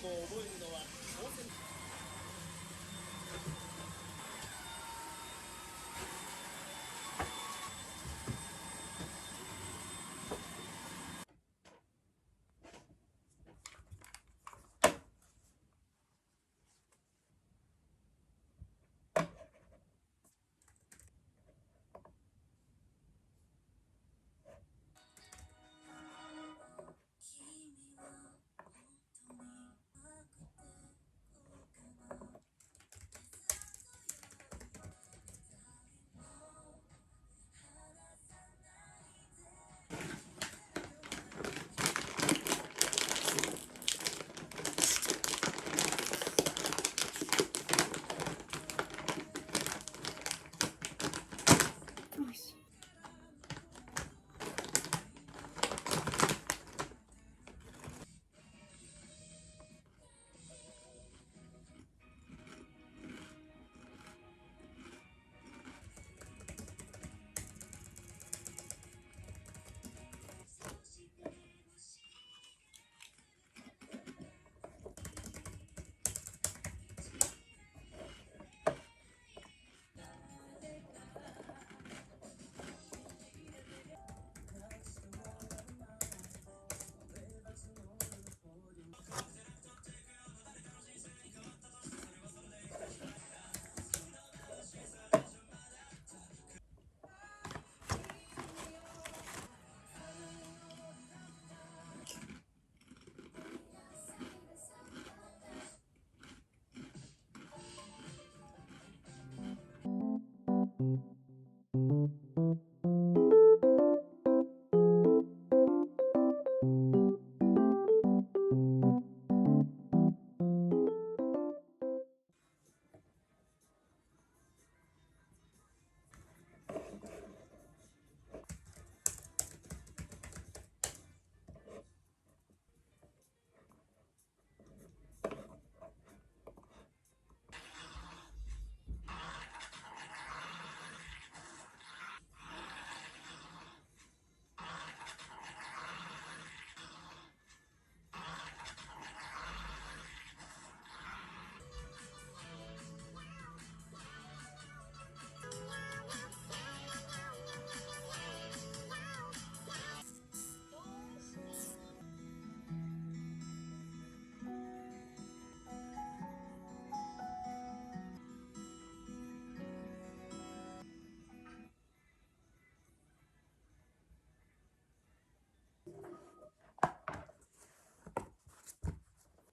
法を覚えるのは当然。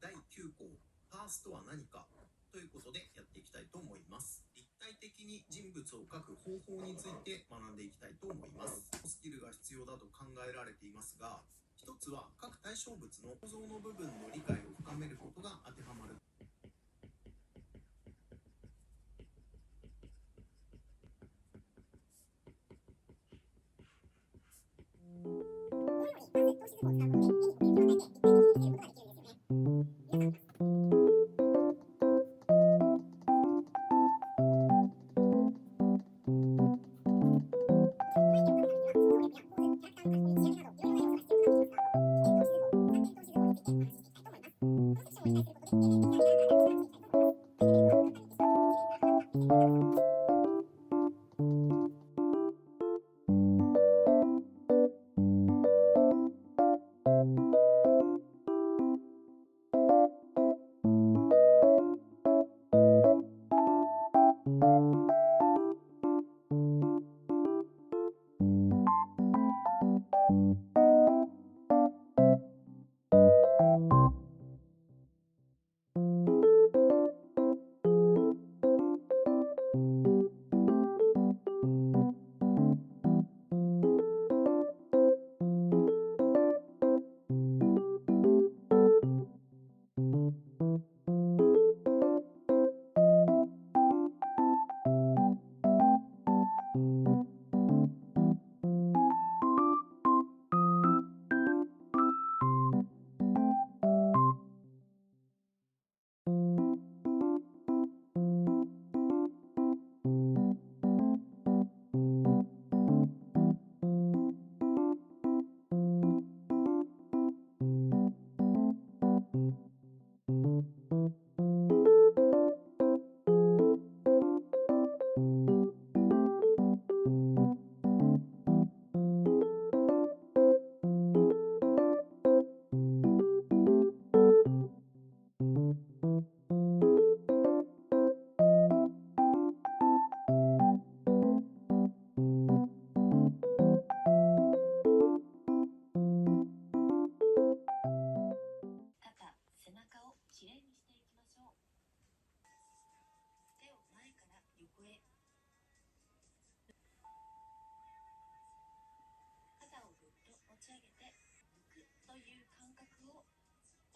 第9項パースとは何かということでやっていきたいと思います。立体的に人物を描く方法について学んでいきたいと思います。スキルが必要だと考えられていますが、一つは各対象物の構造の部分の理解を深めることが当てはまる。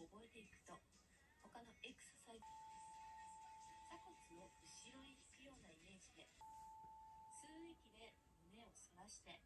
覚えていくと他のエクササイズ、鎖骨を後ろへ引くようなイメージで吸う息で胸を反らして、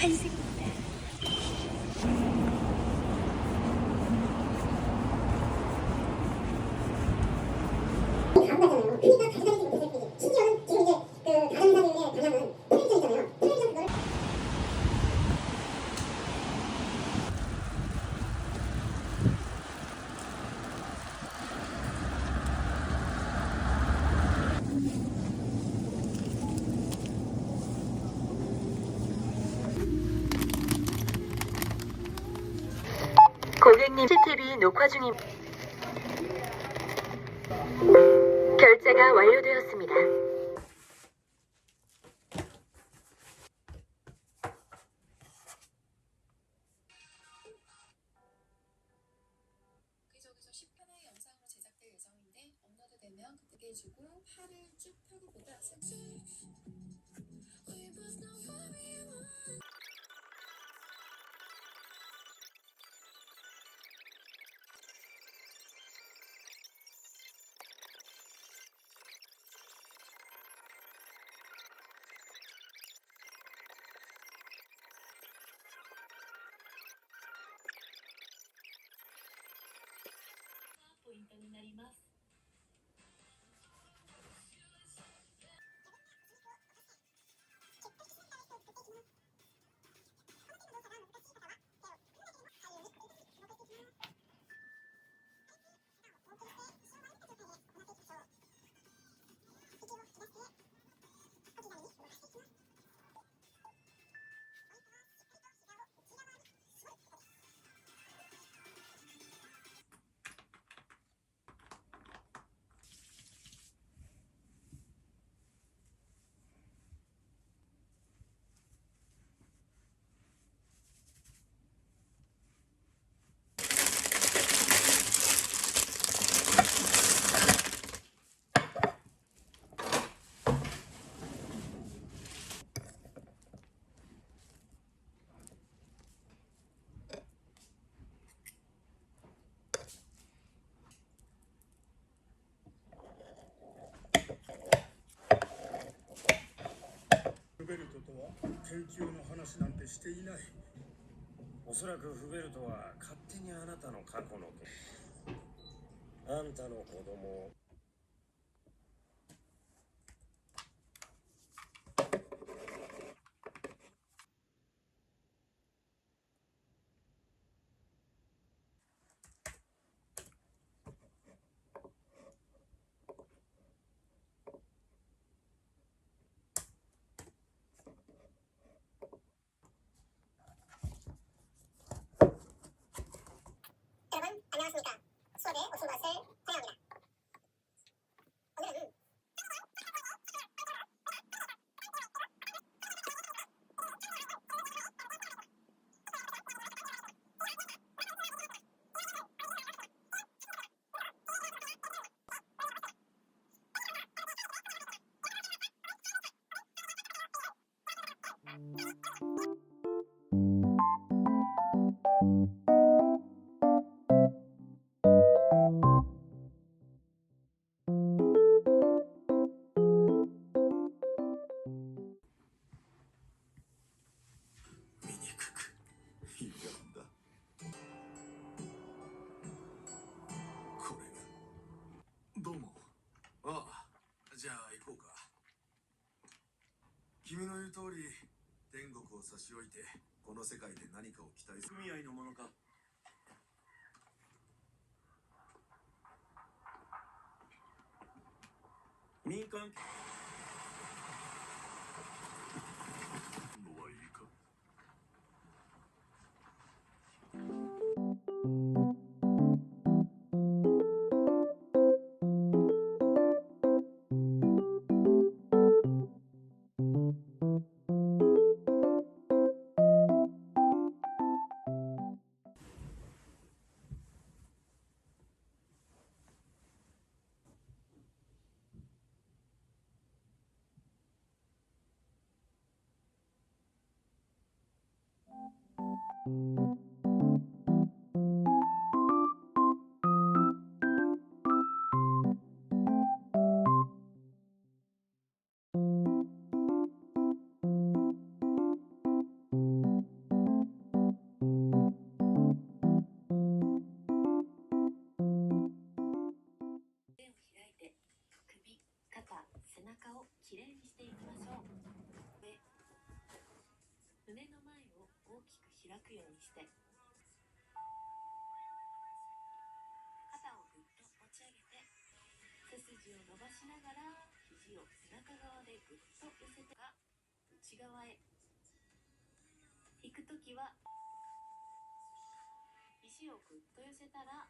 한식입니다. 고객님 CCTV 녹화 중임. 결제가 완료되었습니다. 여기저기서 10편의 영상으로 제작될 예정인데 업로드되면 그때 해주고 팔을 쭉 펴고 보다ポイントになります。フベルトとは研究の話なんてしていない。おそらくフベルトは勝手にあなたの過去のあんたの子供を여러분 안녕하십니까. 수업에 오신 것을 환영합니다. 오늘은どうも。ああ、じゃあ行こうか。君の言う通り、天国を差し置いて、この世界で何かを期待する組合のものか。民間のはいいか。きれいにしていきましょう。胸の前を大きく開くようにして肩をぐっと持ち上げて背筋を伸ばしながら肘を背中側でぐっと寄せてが内側へ引くときは意足をぐっと寄せたら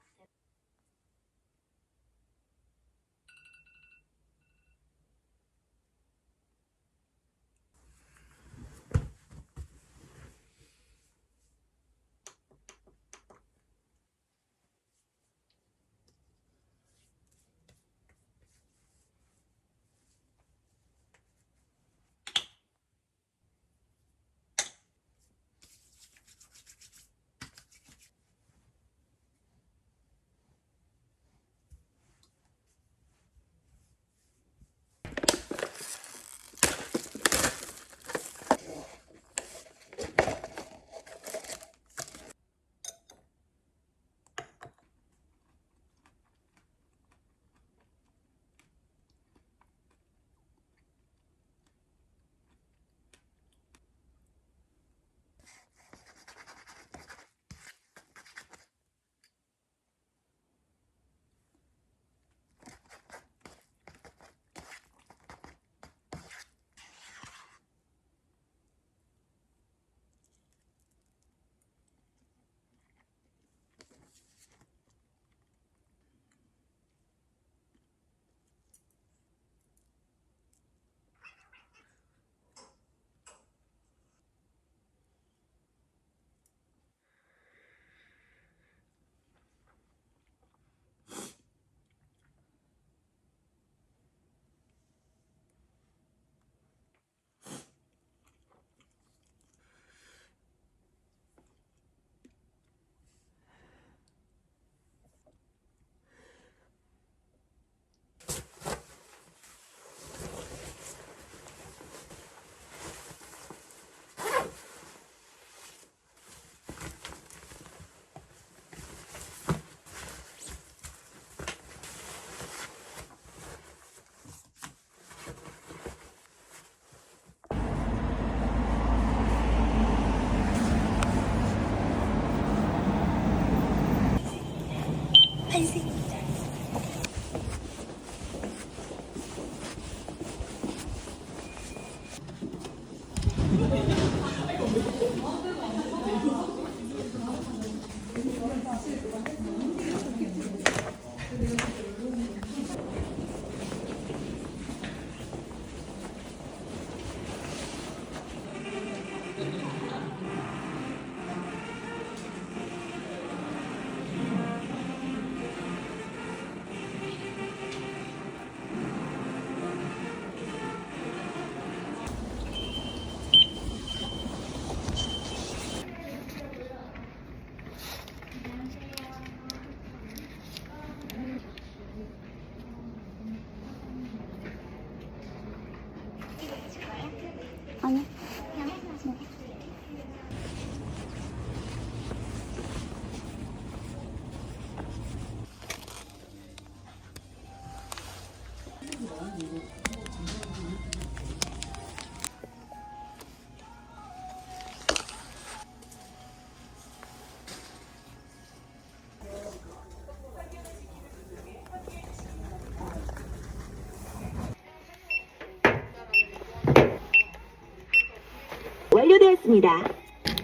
완료되었습니다.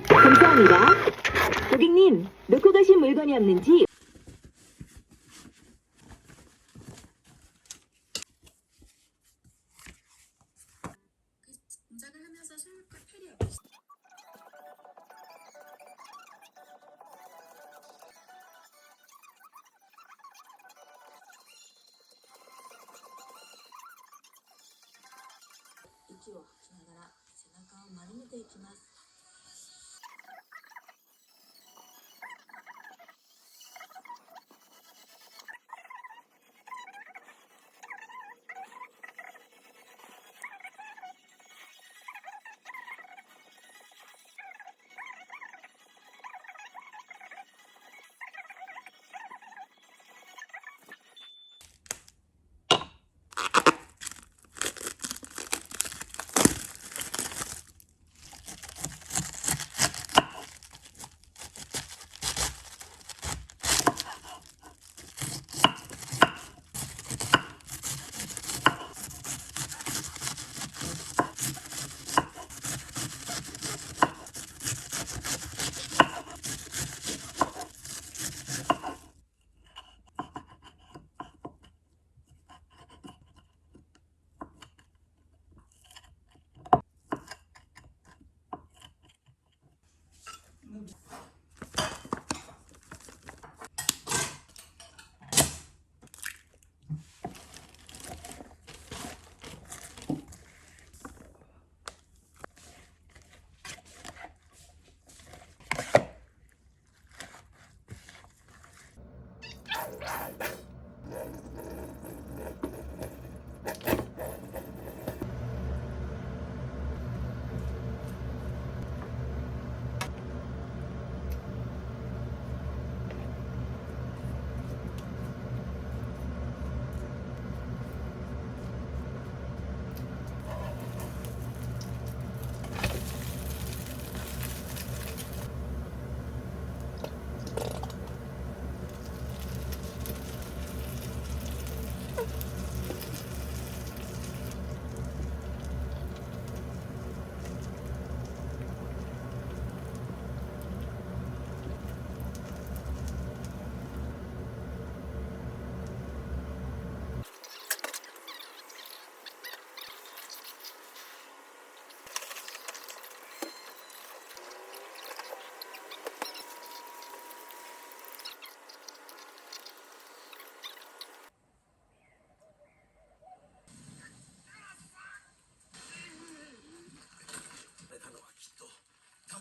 감사합니다. 고객님, 놓고 가신 물건이 없는지 그 동작을 하면서 손끝 팔이 없이息を吐きながら背中を丸めていきます。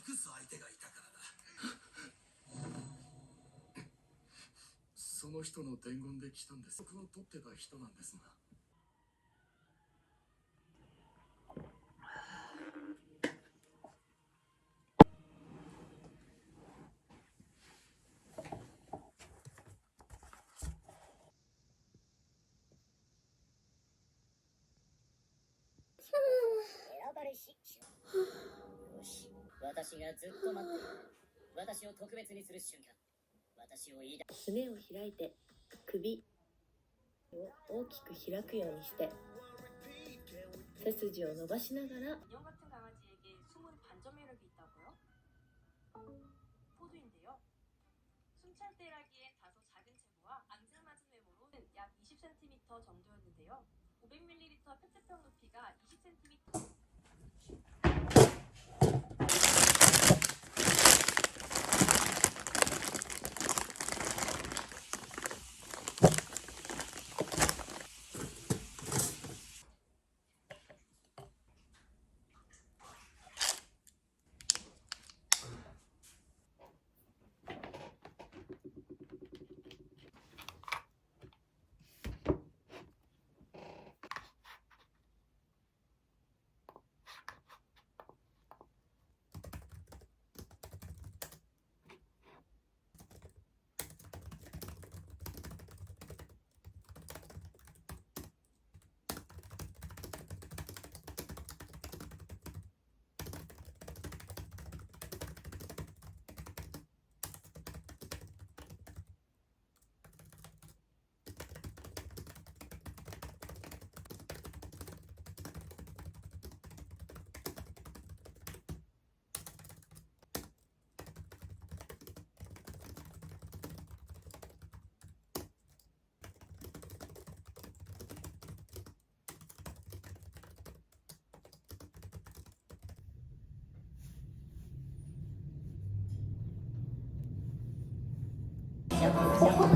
隠す相手がいたからだ。その人の伝言で来たんです。僕を取ってた人なんですが。選ばれしよし、私がずっと待っている。私を特別にする瞬間、私を言い出す。すねを開いて首を大きく開くようにして背筋を伸ばしながら인형 같은 강아지에게 숨은 반전 매력이 있다고요? 포도인데요. 순찰대라기엔 다소 작은 체구와 앙증맞은 외모로는 약 20cm 정도였는데요. 500ml 페트병 높이가 20cm.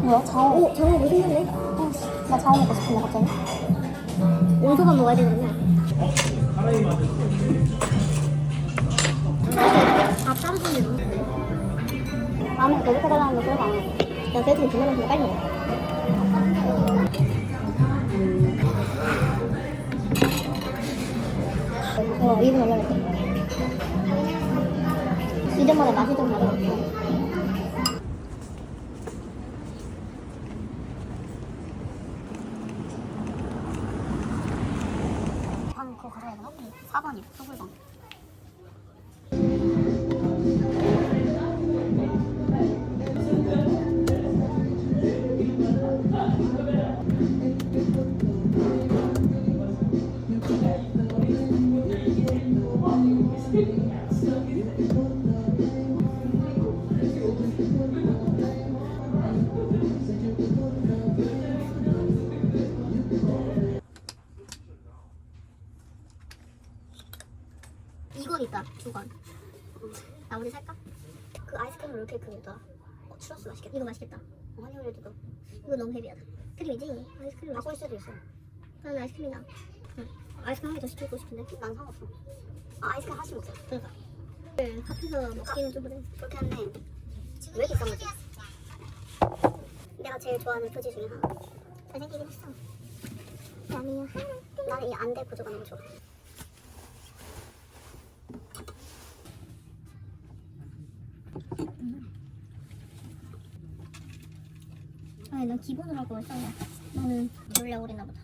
뭐야? 장어. 오, 장어 왜 생겼네? 나 장어 먹고 싶은데 갑자기. 온소만 먹어야 되는구나. 아, 따로 주는 거. 다음에 계속해달라는 거 그러고 안 해. 나 계속 불러면서 빨리 먹어. 이거 2분 올려볼게. 이전보다 맛이 좀 다르고. 그거 가져야 되나? 4번이 소불방. 이건 있다, 2건. 아, 우리 살까? 그 아이스크림을 이렇게 그거다. 추러스 맛있겠다. 이거 맛있겠다. 환율에도 이거 너무 헤비하다. 크림이지? 아이스크림 바꿀 수도 있어. 나는 아이스크림이다. 응. 아이스크림 한 개 더 시키고 싶은데? 난 상관없어. 아, 아이스크림 하나씩 먹자. 그러니까. 네, 합해서 먹기는 좀 그래. 그렇게 한데 왜 이렇게 비싼 거지? 내가 제일 좋아하는 표지 중에 하나. 잘생기긴 했어. 나는 이 안대 구조가 너무 좋아. 아니, 난 기본으로 할 거였어. 나는 원래 오랬나 보다.